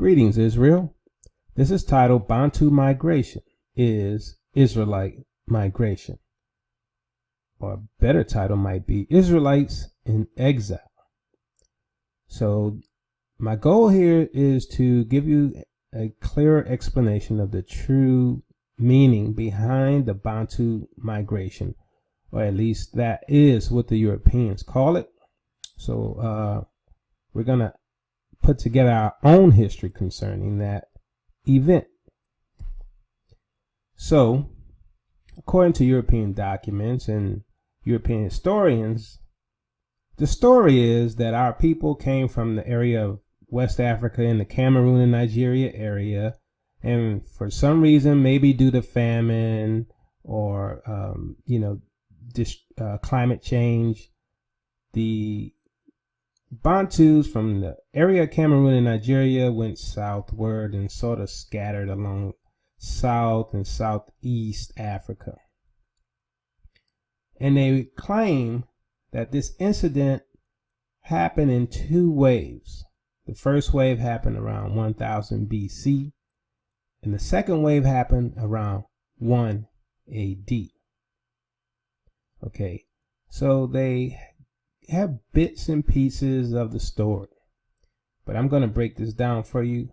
Greetings, Israel. This is titled Bantu Migration is Israelite Migration. Or a better title might be Israelites in Exile. So my goal here is to give you a clearer explanation of the true meaning behind the Bantu migration, or at least that is what the Europeans call it. So we're going to put together our own history concerning that event. So, according to European documents and European historians, the story is that our people came from the area of West Africa in the Cameroon and Nigeria area, and for some reason, maybe due to famine or climate change, the Bantus from the area of Cameroon and Nigeria went southward and sort of scattered along South and Southeast Africa. And they claim that this incident happened in two waves. The first wave happened around 1000 BC, and the second wave happened around 1 AD. Okay, so they have bits and pieces of the story, but I'm going to break this down for you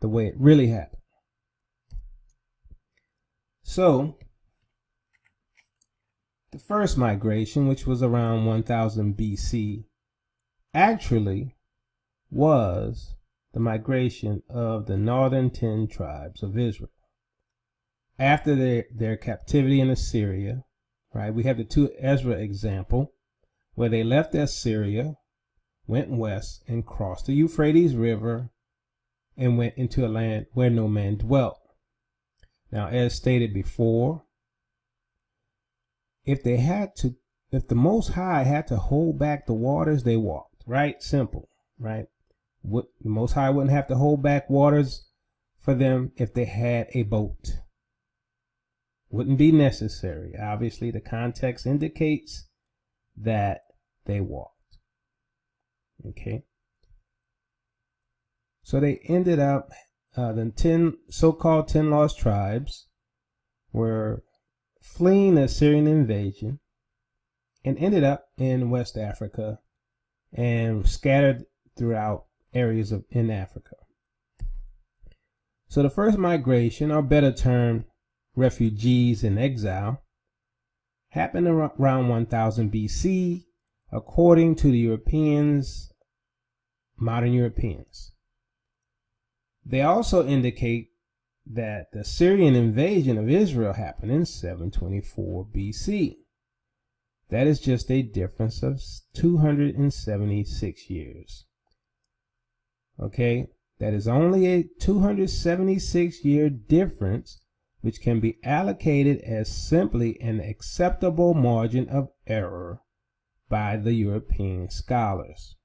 the way it really happened. So the first migration, which was around 1000 BC, actually was the migration of the northern 10 tribes of Israel after their captivity in Assyria. Right, we have the 2 Ezra example, where they left Assyria, went west, and crossed the Euphrates River and went into a land where no man dwelt. Now, as stated before, if the Most High had to hold back the waters, they walked. Right? Simple. Right? The Most High wouldn't have to hold back waters for them if they had a boat. Wouldn't be necessary. Obviously, the context indicates that they walked. Okay. So they ended up, the so-called 10 lost tribes were fleeing the Assyrian invasion and ended up in West Africa and scattered throughout areas in Africa. So the first migration, or better termed refugees in exile, happened around 1000 BC, according to the Europeans, modern Europeans. They also indicate that the Syrian invasion of Israel happened in 724 BC. That is just a difference of 276 years. Okay, that is only a 276-year difference, which can be allocated as simply an acceptable margin of error by the European scholars.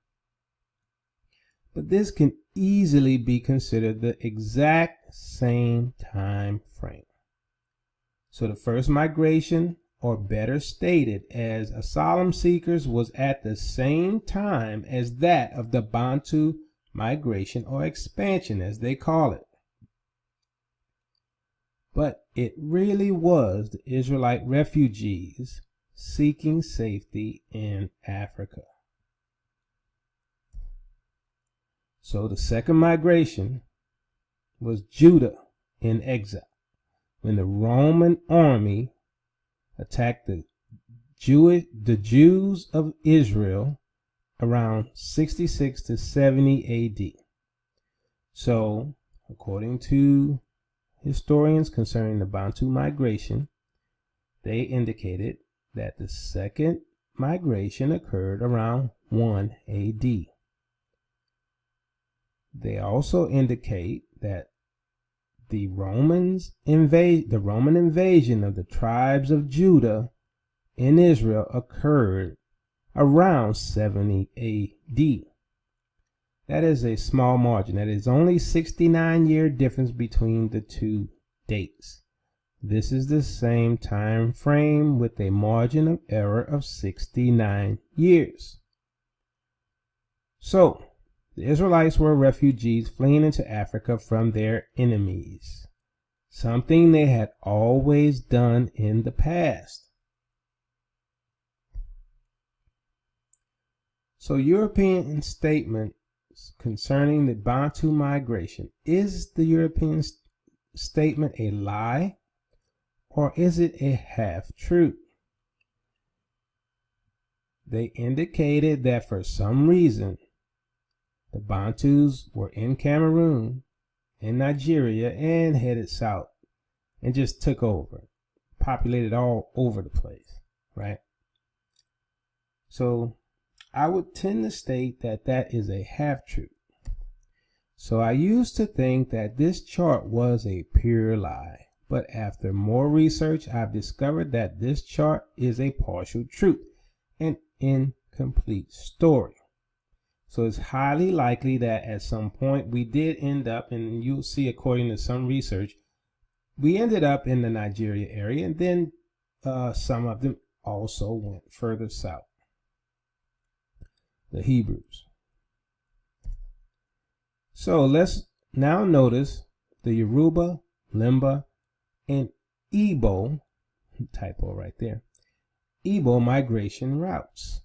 But this can easily be considered the exact same time frame. So the first migration, or better stated as asylum seekers, was at the same time as that of the Bantu migration, or expansion as they call it. But it really was the Israelite refugees seeking safety in Africa. So the second migration was Judah in exile, when the Roman army attacked the Jews of Israel around 66 to 70 AD. So, according to historians concerning the Bantu migration, they indicated that the second migration occurred around 1 AD. They also indicate that the Roman invasion of the tribes of Judah in Israel occurred around 70 AD. That is a small margin. That is only 69-year difference between the two dates. This is the same time frame with a margin of error of 69 years. So, The Israelites were refugees fleeing into Africa from their enemies, something they had always done in the past. So European statements concerning the Bantu migration, is the European statement a lie, or is it a half-truth? They indicated that for some reason the Bantus were in Cameroon, in Nigeria, and headed south and just took over, populated all over the place, right? So I would tend to state that that is a half-truth. So I used to think that this chart was a pure lie, but after more research, I've discovered that this chart is a partial truth, an incomplete story. So it's highly likely that at some point we did end up, and you'll see according to some research, we ended up in the Nigeria area, and then some of them also went further south. The Hebrews. So let's now notice the Yoruba, Limba, and Igbo, typo right there, Igbo migration routes.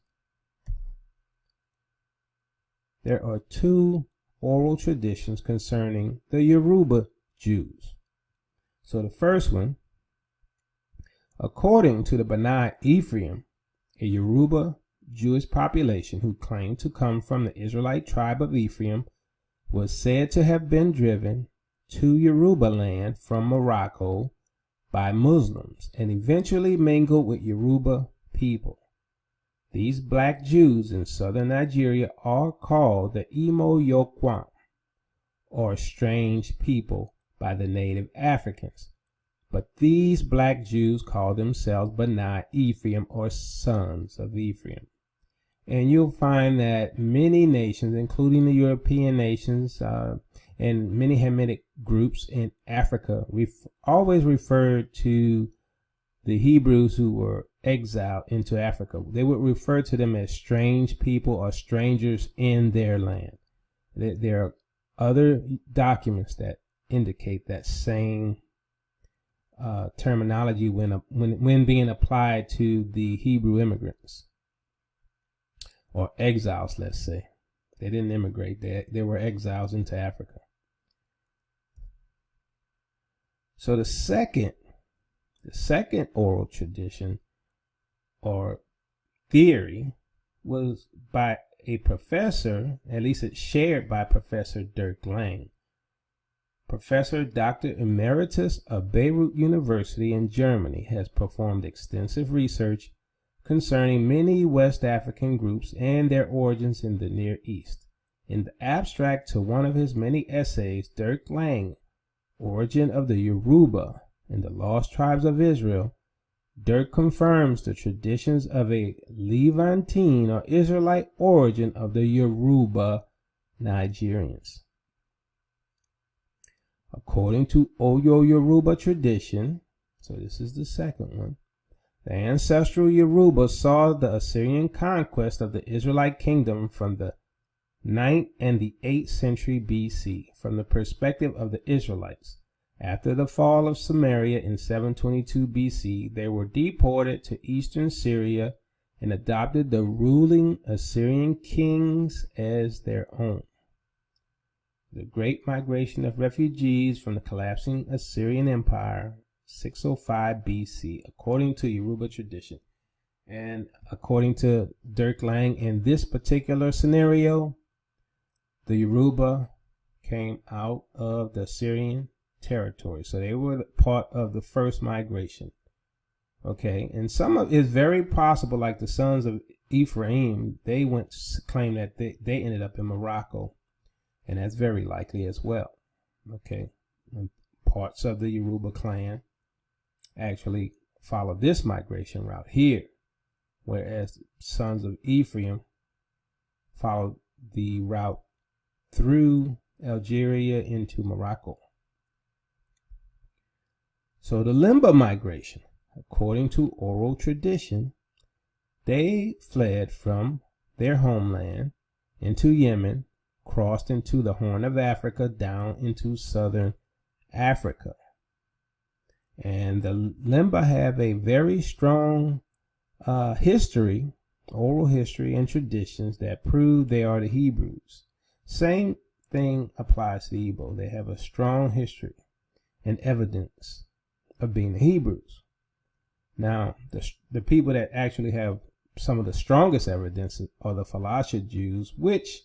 There are two oral traditions concerning the Yoruba Jews. So the first one, according to the Bani Ephraim, a Yoruba Jewish population who claimed to come from the Israelite tribe of Ephraim, was said to have been driven to Yoruba land from Morocco by Muslims and eventually mingled with Yoruba people. These black Jews in southern Nigeria are called the Imo Yokwam, or strange people, by the native Africans. But these black Jews call themselves Bani Ephraim, or sons of Ephraim. And you'll find that many nations, including the European nations and many Hamitic groups in Africa, always referred to the Hebrews who were exiled into Africa. They would refer to them as strange people or strangers in their land. There are other documents that indicate that same terminology when being applied to the Hebrew immigrants. Or exiles, let's say. They didn't immigrate. They were exiles into Africa. So the second oral tradition or theory was by a professor, at least it's shared by Professor Dirk Lang. Professor Dr. Emeritus of Beirut University in Germany has performed extensive research concerning many West African groups and their origins in the Near East. In the abstract to one of his many essays, Dirk Lang, Origin of the Yoruba and the Lost Tribes of Israel, Dirk confirms the traditions of a Levantine or Israelite origin of the Yoruba Nigerians. According to Oyo Yoruba tradition, so this is the second one, the ancestral Yoruba saw the Assyrian conquest of the Israelite kingdom from the 9th and the 8th century BC from the perspective of the Israelites. After the fall of Samaria in 722 BC, they were deported to eastern Syria and adopted the ruling Assyrian kings as their own. The Great Migration of Refugees from the collapsing Assyrian Empire, 605 BC, according to Yoruba tradition. And according to Dirk Lang, in this particular scenario, the Yoruba came out of the Assyrian territory. So they were part of the first migration. Okay, and some of it's very possible, like the sons of Ephraim, they went to claim that they ended up in Morocco. And that's very likely as well. Okay, and parts of the Yoruba clan actually follow this migration route here, whereas the sons of Ephraim followed the route through Algeria into Morocco. So the Limba migration, according to oral tradition, they fled from their homeland into Yemen crossed into the Horn of Africa down into southern Africa. And the Limba have a very strong history, oral history and traditions that prove they are the Hebrews. Same thing applies to the Igbo. They have a strong history and evidence of being the Hebrews. Now, the people that actually have some of the strongest evidence are the Falasha Jews, which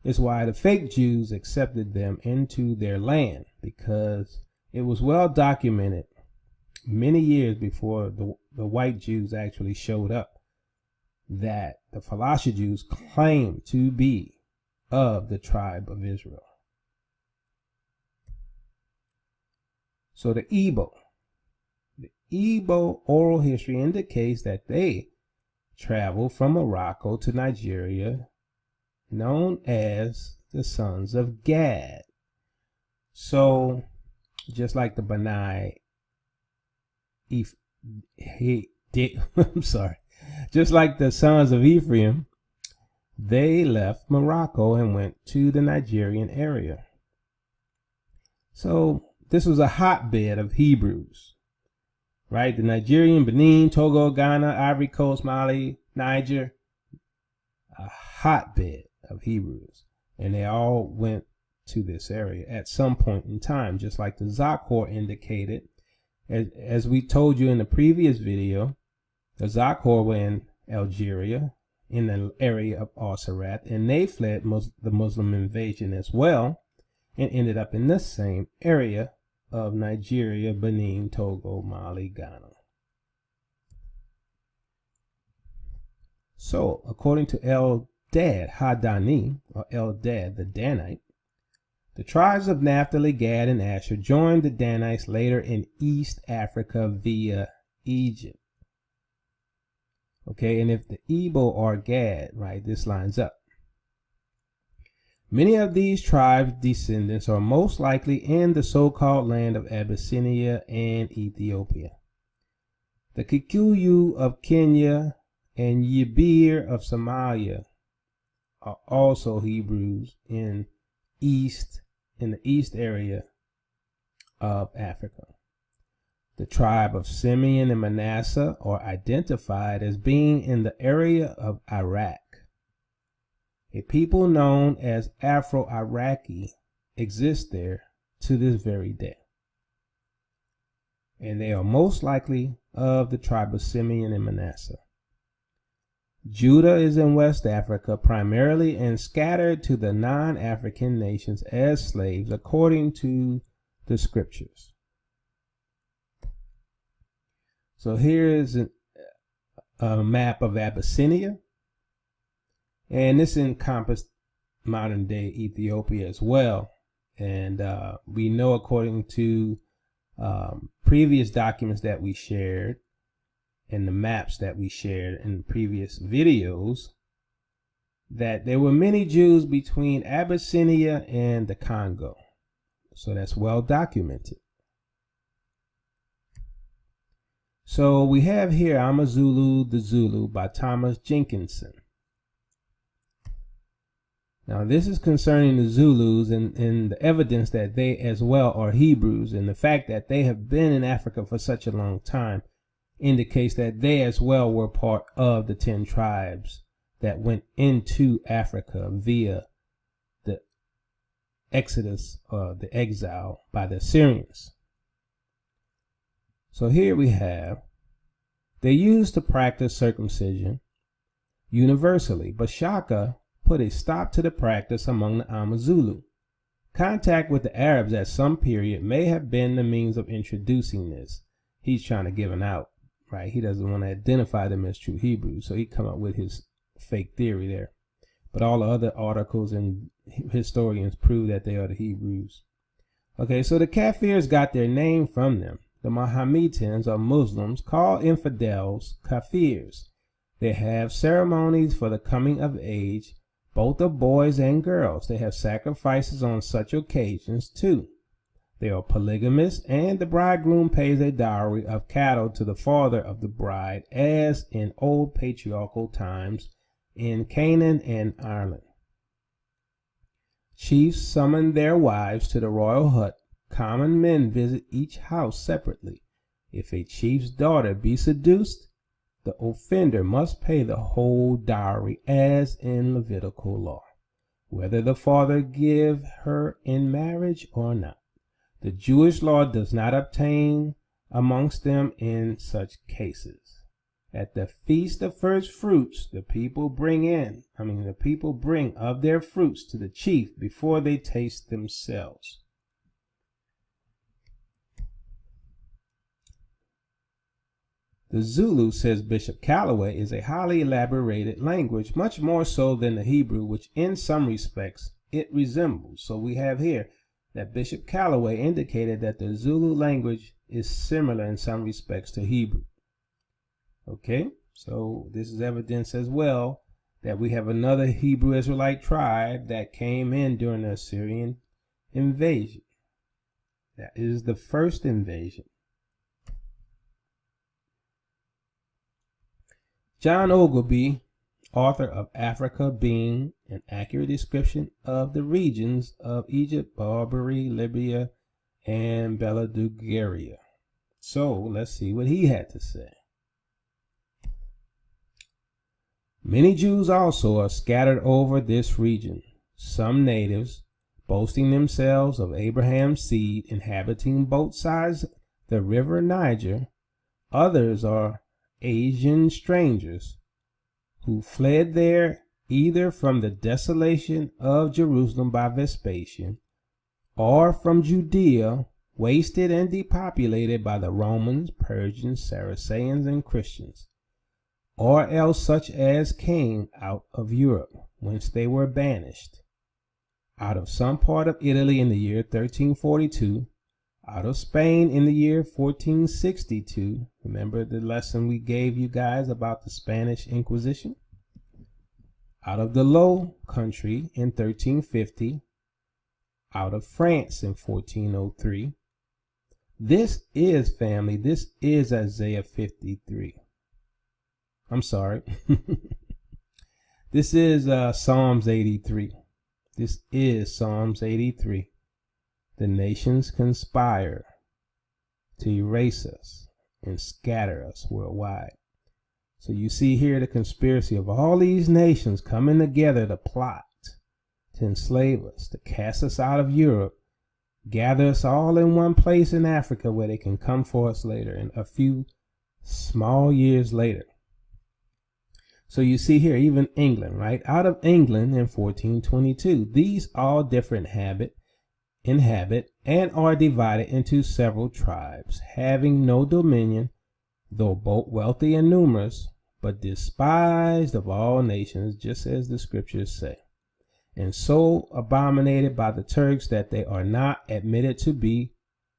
is why the fake Jews accepted them into their land, because it was well documented many years before the white Jews actually showed up that the Falasha Jews claimed to be of the tribe of Israel. So the Igbo oral history indicates that they traveled from Morocco to Nigeria, known as the sons of Gad. So just like the Benai, just like the sons of Ephraim, they left Morocco and went to the Nigerian area. So this was a hotbed of Hebrews, right? The Nigerian, Benin, Togo, Ghana, Ivory Coast, Mali, Niger, a hotbed of Hebrews. And they all went to this area at some point in time, just like the Zachor indicated. As we told you in the previous video, the Zachor were in Algeria, in the area of Al-Sarat, and they fled the Muslim invasion as well, and ended up in the same area of Nigeria, Benin, Togo, Mali, Ghana. So, according to Eldad Hadani, or Eldad the Danite, the tribes of Naphtali, Gad, and Asher joined the Danites later in East Africa via Egypt. Okay, and if the Igbo are Gad, right, this lines up. Many of these tribes' descendants are most likely in the so-called land of Abyssinia and Ethiopia. The Kikuyu of Kenya and Yibir of Somalia are also Hebrews in the east area of Africa. The tribe of Simeon and Manasseh are identified as being in the area of Iraq. A people known as Afro-Iraqi exist there to this very day. And they are most likely of the tribe of Simeon and Manasseh. Judah is in West Africa primarily and scattered to the non-African nations as slaves according to the scriptures. So here is a map of Abyssinia, and this encompassed modern day Ethiopia as well. And we know, according to previous documents that we shared and the maps that we shared in previous videos, that there were many Jews between Abyssinia and the Congo. So that's well documented. So we have here Amazulu the Zulu by Thomas Jenkinson. Now this is concerning the Zulus and the evidence that they as well are Hebrews, and the fact that they have been in Africa for such a long time indicates that they as well were part of the 10 tribes that went into Africa via the Exodus, the exile by the Assyrians. So here we have, they used to practice circumcision universally, but Shaka put a stop to the practice among the Amazulu. Contact with the Arabs at some period may have been the means of introducing this. He's trying to give an out, right? He doesn't want to identify them as true Hebrews, so he come up with his fake theory there. But all the other articles and historians prove that they are the Hebrews. Okay, so the Kafirs got their name from them. The Mohammedans or Muslims call infidels Kafirs. They have ceremonies for the coming of age, both of boys and girls. They have sacrifices on such occasions too. They are polygamous, and the bridegroom pays a dowry of cattle to the father of the bride, as in old patriarchal times in Canaan and Ireland. Chiefs summon their wives to the royal hut. Common men visit each house separately. If a chief's daughter be seduced, the offender must pay the whole dowry as in Levitical law, whether the father give her in marriage or not. The Jewish law does not obtain amongst them in such cases. At the feast of first fruits, the people bring of their fruits to the chief before they taste themselves. The Zulu, says Bishop Calloway, is a highly elaborated language, much more so than the Hebrew, which in some respects it resembles. So we have here that Bishop Calloway indicated that the Zulu language is similar in some respects to Hebrew. Okay, so this is evidence as well that we have another Hebrew Israelite tribe that came in during the Assyrian invasion. That is the first invasion. John Ogilvie, author of Africa being an accurate description of the regions of Egypt, Barbary, Libya, and Beladugaria. So let's see what he had to say. Many Jews also are scattered over this region, some natives, boasting themselves of Abraham's seed, inhabiting both sides the river Niger. Others are Asian strangers who fled there either from the desolation of Jerusalem by Vespasian or from Judea, wasted and depopulated by the Romans, Persians, Saracens, and Christians, or else such as came out of Europe, whence they were banished, out of some part of Italy in the year 1342, out of Spain in the year 1462. Remember the lesson we gave you guys about the Spanish Inquisition? Out of the Low Country in 1350, out of France in 1403. This is, family, this is Isaiah 53. I'm sorry. This is Psalms 83. This is Psalms 83. The nations conspire to erase us and scatter us worldwide. So you see here the conspiracy of all these nations coming together to plot, to enslave us, to cast us out of Europe, gather us all in one place in Africa where they can come for us later, in a few small years later. So you see here, even England, right? Out of England in 1422, these all different inhabit and are divided into several tribes, having no dominion, though both wealthy and numerous, but despised of all nations, just as the scriptures say, and so abominated by the Turks that they are not admitted to be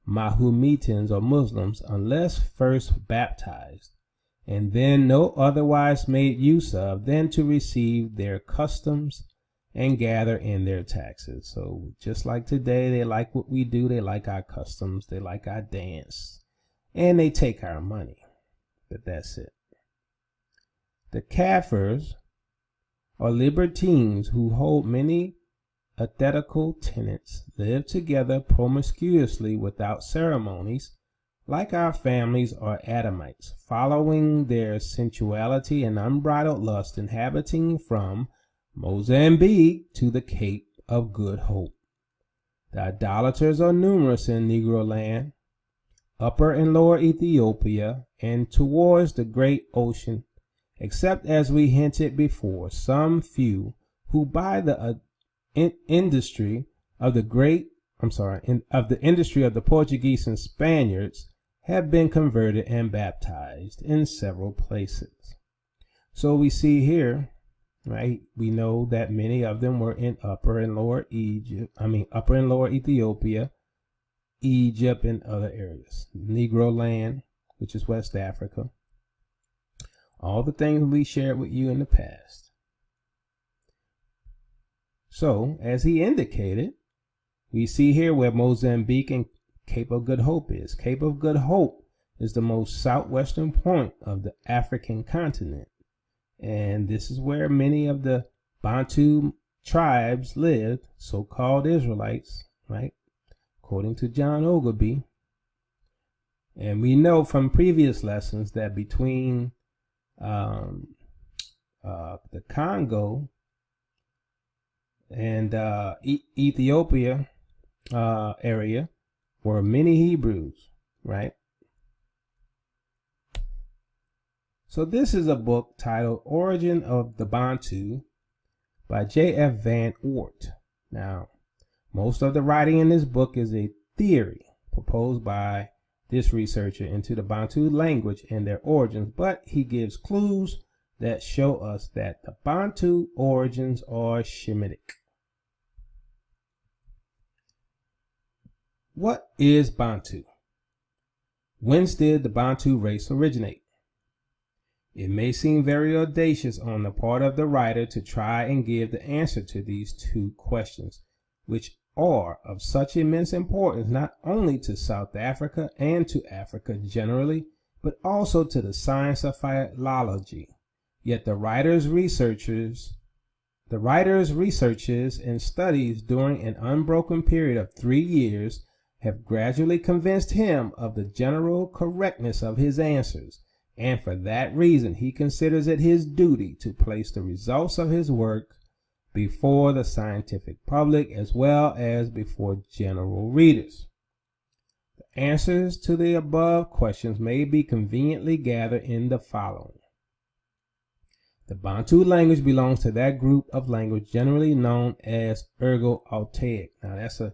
Mahometans or Muslims unless first baptized, and then no otherwise made use of than to receive their customs and gather in their taxes. So just like today, they like what we do, they like our customs, they like our dance, and they take our money. But that's it. The Kafirs are libertines who hold many athetical tenets, live together promiscuously without ceremonies, like our families are Adamites, following their sensuality and unbridled lust, inhabiting from Mozambique to the Cape of Good Hope. The idolaters are numerous in Negro land, Upper and Lower Ethiopia, and towards the great ocean, except, as we hinted before, some few who by the industry of the industry of the Portuguese and Spaniards have been converted and baptized in several places. So we see here, right, we know that many of them were in Upper and Lower Ethiopia, Egypt, and other areas. Negro land, which is West Africa. All the things we shared with you in the past. So, as he indicated, we see here where Mozambique and Cape of Good Hope is. Cape of Good Hope is the most southwestern point of the African continent. And this is where many of the Bantu tribes lived, so-called Israelites, right? According to John Ogilvy. And we know from previous lessons that between the Congo and Ethiopia area were many Hebrews, right? So this is a book titled Origin of the Bantu by J.F. Van Oort. Now, most of the writing in this book is a theory proposed by this researcher into the Bantu language and their origins, but he gives clues that show us that the Bantu origins are Shemitic. What is Bantu? Whence did the Bantu race originate? It may seem very audacious on the part of the writer to try and give the answer to these two questions, which are of such immense importance not only to South Africa and to Africa generally, but also to the science of philology. Yet the writer's researches and studies during an unbroken period of 3 years have gradually convinced him of the general correctness of his answers, and for that reason he considers it his duty to place the results of his work before the scientific public as well as before general readers. The answers to the above questions may be conveniently gathered in the following. The Bantu language belongs to that group of language generally known as Ergo-Altaic. Now that's a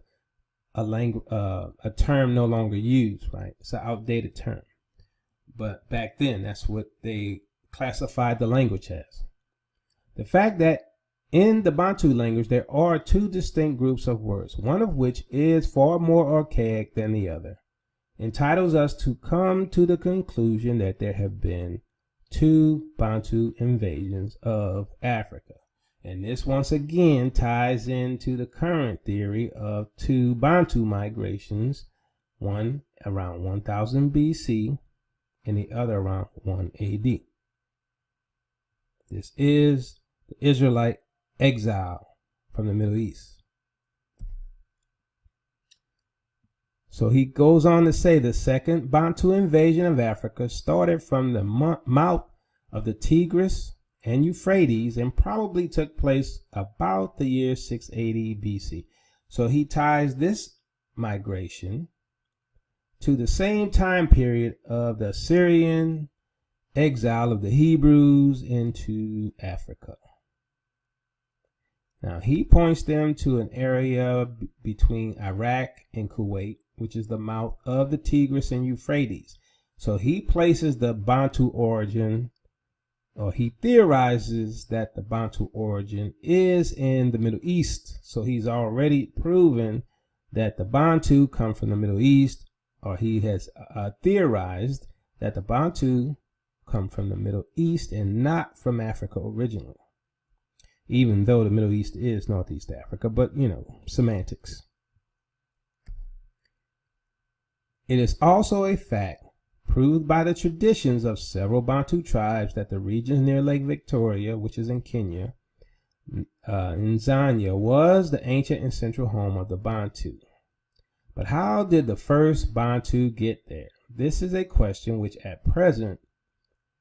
term no longer used, right? It's an outdated term. But back then, that's what they classified the language as. The fact that in the Bantu language, there are two distinct groups of words, one of which is far more archaic than the other, entitles us to come to the conclusion that there have been two Bantu invasions of Africa. And this once again ties into the current theory of two Bantu migrations, one around 1000 BC and the other around 1 AD. This is the Israelite exile from the Middle East. So he goes on to say the second Bantu invasion of Africa started from the mouth of the Tigris and Euphrates and probably took place about the year 680 BC. So he ties this migration to the same time period of the Assyrian exile of the Hebrews into Africa. Now he points them to an area between Iraq and Kuwait, which is the mouth of the Tigris and Euphrates. So he places the Bantu origin, or he theorizes that the Bantu origin is in the Middle East. So he's already proven that the Bantu come from the Middle East, or he has theorized that the Bantu come from the Middle East and not from Africa originally. Even though the Middle East is Northeast Africa, but you know, semantics. It is also a fact proved by the traditions of several Bantu tribes that the regions near Lake Victoria, which is in Kenya, in Zania, was the ancient and central home of the Bantu. But how did the first Bantu get there? This is a question which at present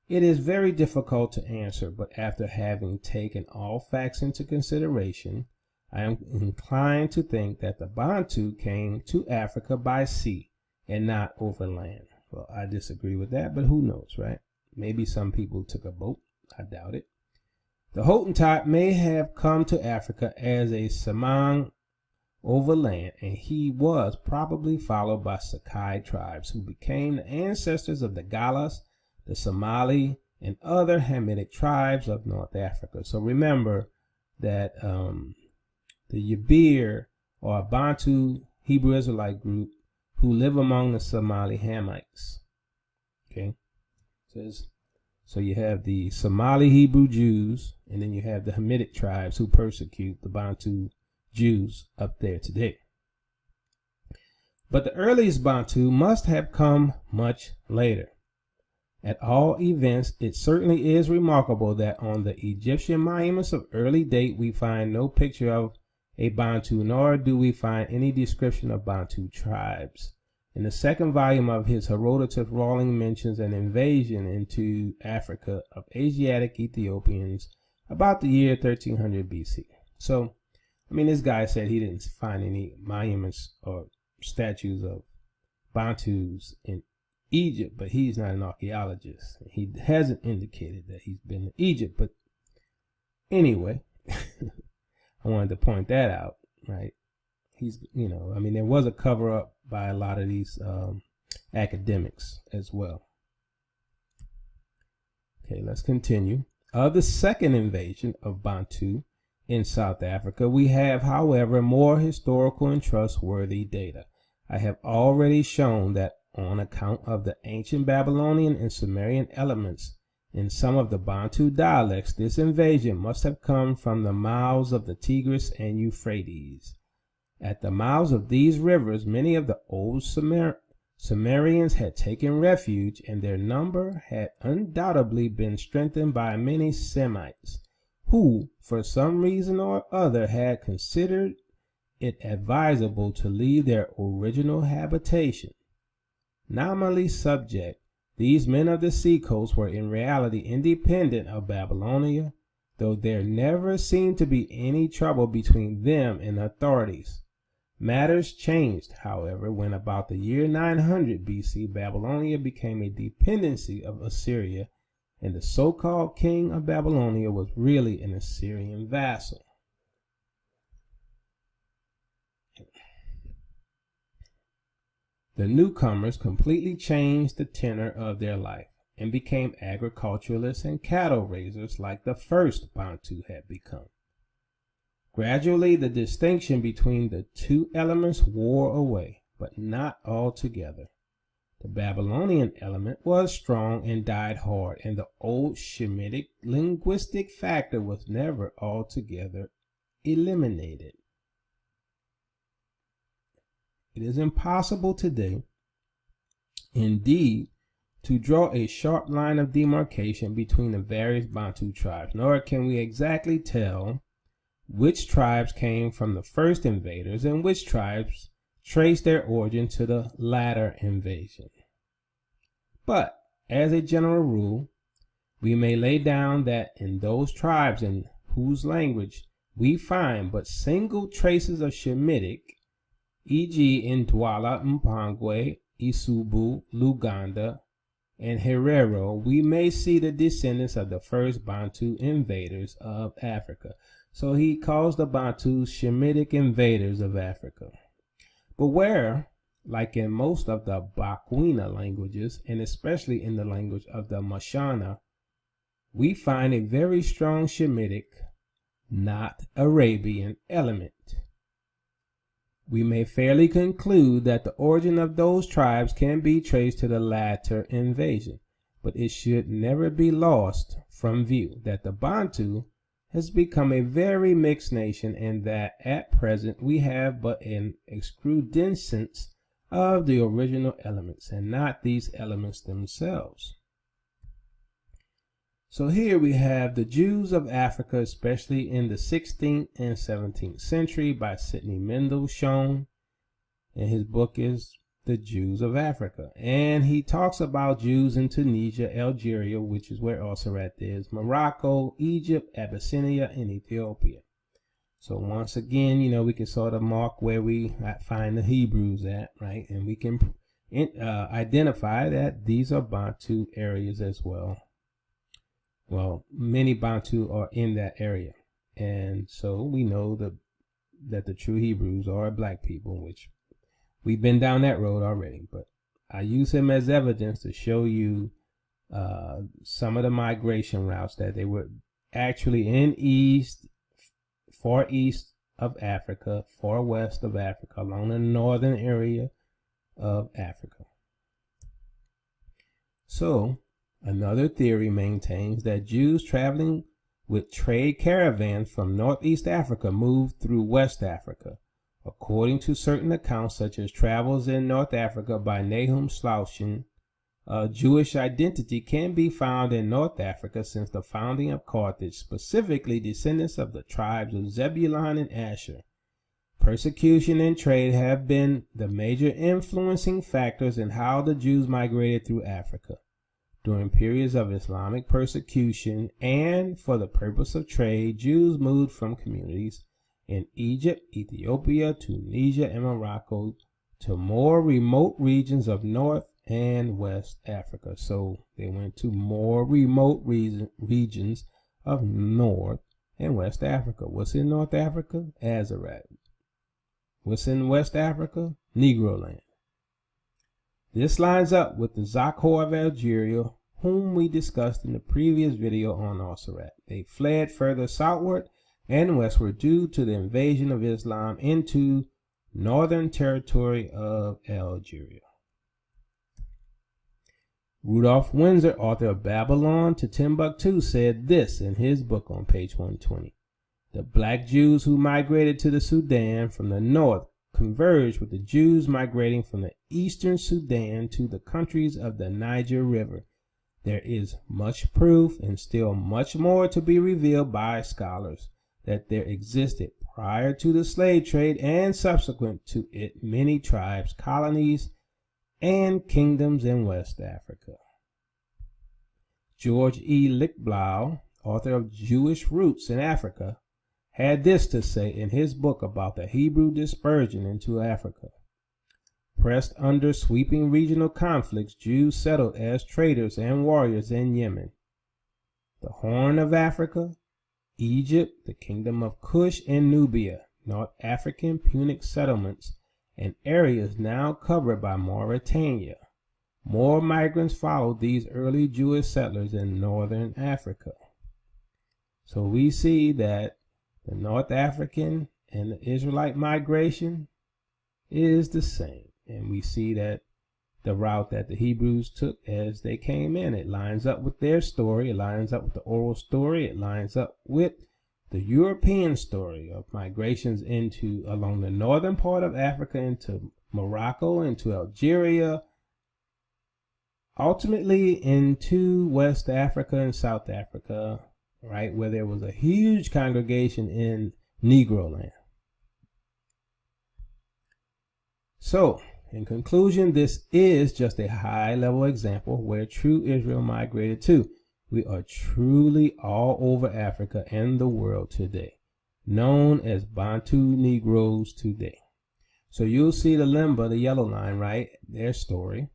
it is very difficult to answer, but after having taken all facts into consideration, I am inclined to think that the Bantu came to Africa by sea and not overland. Well, I disagree with that, but who knows, right? Maybe some people took a boat. I doubt it. The Hottentot may have come to Africa as a Semang overland, and he was probably followed by Sakai tribes who became the ancestors of the Galas, the Somali, and other Hamitic tribes of North Africa. So remember that the Yabir are a Bantu Hebrew Israelite group who live among the Somali Hamites. Okay, so you have the Somali Hebrew Jews, and then you have the Hamitic tribes who persecute the Bantu Jews up there today. But the earliest Bantu must have come much later. At all events, it certainly is remarkable that on the Egyptian monuments of early date we find no picture of a Bantu, nor do we find any description of Bantu tribes. In the second volume of his Herodotus, Rawling mentions an invasion into Africa of Asiatic Ethiopians about the year 1300 BC. So, I mean, this guy said he didn't find any monuments or statues of Bantus in Egypt, but he's not an archaeologist. He hasn't indicated that he's been to Egypt, but anyway, I wanted to point that out, right? He's, I mean, there was a cover up by a lot of these academics as well. Okay, let's continue. Of the second invasion of Bantu in South Africa, we have, however, more historical and trustworthy data. I have already shown that on account of the ancient Babylonian and Sumerian elements in some of the Bantu dialects, this invasion must have come from the mouths of the Tigris and Euphrates. At the mouths of these rivers, many of the old Sumerians had taken refuge, and their number had undoubtedly been strengthened by many Semites, who, for some reason or other, had considered it advisable to leave their original habitation. Nominally subject, these men of the seacoast were in reality independent of Babylonia, though there never seemed to be any trouble between them and the authorities. Matters changed, however, when about the year 900 BC, Babylonia became a dependency of Assyria, and the so-called king of Babylonia was really an Assyrian vassal. The newcomers completely changed the tenor of their life and became agriculturalists and cattle raisers like the first Bantu had become. Gradually, the distinction between the two elements wore away, but not altogether. The Babylonian element was strong and died hard, and the old Shemitic linguistic factor was never altogether eliminated. It is impossible today, indeed, to draw a sharp line of demarcation between the various Bantu tribes, nor can we exactly tell which tribes came from the first invaders and which tribes traced their origin to the latter invasion. But, as a general rule, we may lay down that in those tribes in whose language we find but single traces of Shemitic, e.g. in Douala, Mpongwe, Isubu, Luganda, and Herero, we may see the descendants of the first Bantu invaders of Africa. So he calls the Bantus Shemitic invaders of Africa. But where, like in most of the Bakwina languages, and especially in the language of the Mashana, we find a very strong Shemitic, not Arabian element, we may fairly conclude that the origin of those tribes can be traced to the latter invasion, but it should never be lost from view that the Bantu has become a very mixed nation, and that at present we have but an excrudescence of the original elements, and not these elements themselves. So here we have the Jews of Africa, especially in the 16th and 17th century, by Sidney Mendel, shown, and his book is The Jews of Africa. And he talks about Jews in Tunisia, Algeria, which is where Osirat is, Morocco, Egypt, Abyssinia, and Ethiopia. So once again, we can sort of mark where we find the Hebrews at, right? And we can identify that these are Bantu areas as well. Well, many Bantu are in that area. And so we know that the true Hebrews are black people, which we've been down that road already. But I use him as evidence to show you some of the migration routes, that they were actually in far east of Africa, far west of Africa, along the northern area of Africa. So, another theory maintains that Jews traveling with trade caravans from northeast Africa moved through West Africa. According to certain accounts, such as Travels in North Africa by Nahum Slauson, Jewish identity can be found in North Africa since the founding of Carthage, specifically descendants of the tribes of Zebulun and Asher. Persecution and trade have been the major influencing factors in how the Jews migrated through Africa. During periods of Islamic persecution and for the purpose of trade, Jews moved from communities in Egypt, Ethiopia, Tunisia, and Morocco to more remote regions of North and West Africa. So they went to more remote regions of North and West Africa. What's in North Africa? Azarite. What's in West Africa? Negro land. This lines up with the Zakor of Algeria, whom we discussed in the previous video on Osirat. They fled further southward and westward due to the invasion of Islam into northern territory of Algeria. Rudolph Windsor, author of Babylon to Timbuktu, said this in his book on page 120. The black Jews who migrated to the Sudan from the north converged with the Jews migrating from the eastern Sudan to the countries of the Niger River. There is much proof and still much more to be revealed by scholars that there existed prior to the slave trade and subsequent to it many tribes, colonies, and kingdoms in West Africa. George E. Lichtblau, author of Jewish Roots in Africa, had this to say in his book about the Hebrew dispersion into Africa. Pressed under sweeping regional conflicts, Jews settled as traders and warriors in Yemen, the Horn of Africa, Egypt, the Kingdom of Cush and Nubia, North African Punic settlements, and areas now covered by Mauritania. More migrants followed these early Jewish settlers in northern Africa. So we see that the North African and the Israelite migration is the same. And we see that the route that the Hebrews took as they came in, it lines up with their story. It lines up with the oral story. It lines up with the European story of migrations into along the northern part of Africa into Morocco, into Algeria, ultimately into West Africa and South Africa, right, where there was a huge congregation in Negro land. So, in conclusion, this is just a high-level example where true Israel migrated to. We are truly all over Africa and the world today, known as Bantu Negroes today. So you'll see the Limba, the yellow line, right? Their story.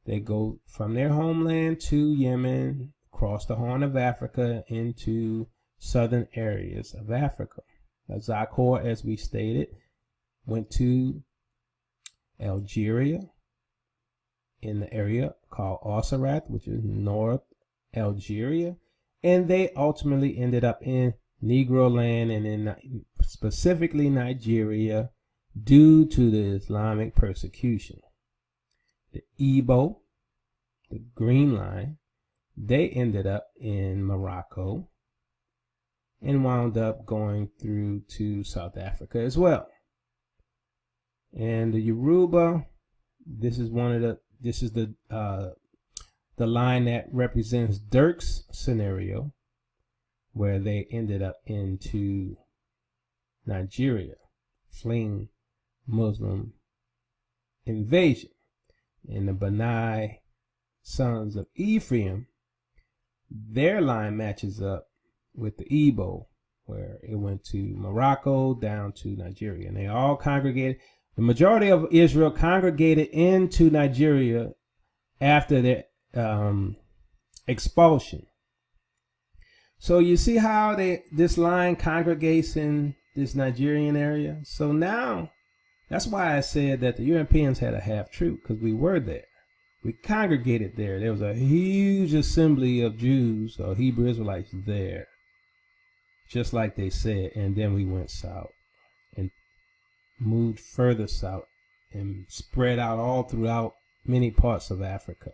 They go from their homeland to Yemen, across the Horn of Africa into southern areas of Africa. Zakor, as we stated, went to Algeria in the area called Osirat, which is North Algeria, and they ultimately ended up in Negro land and in specifically Nigeria due to the Islamic persecution. The Igbo, the green line, they ended up in Morocco and wound up going through to South Africa as well. And the Yoruba, this is the line that represents Dirk's scenario, where they ended up into Nigeria, fleeing Muslim invasion. And the Benai sons of Ephraim, their line matches up with the Igbo, where it went to Morocco down to Nigeria. And they all congregated. The majority of Israel congregated into Nigeria after their expulsion. So you see how this line congregates in this Nigerian area. So now, that's why I said that the Europeans had a half truth, because we were there. We congregated there. There was a huge assembly of Jews or Hebrew Israelites there, just like they said. And then we went south and moved further south and spread out all throughout many parts of Africa.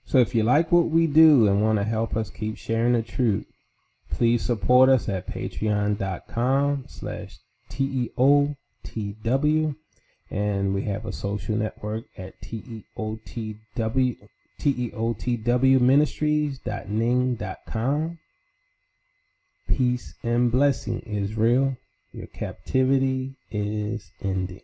So if you like what we do and want to help us keep sharing the truth, please support us at patreon.com/TEOTW. And we have a social network at TEOTWministries.ning.com. Peace and blessing, Israel. Your captivity is ending.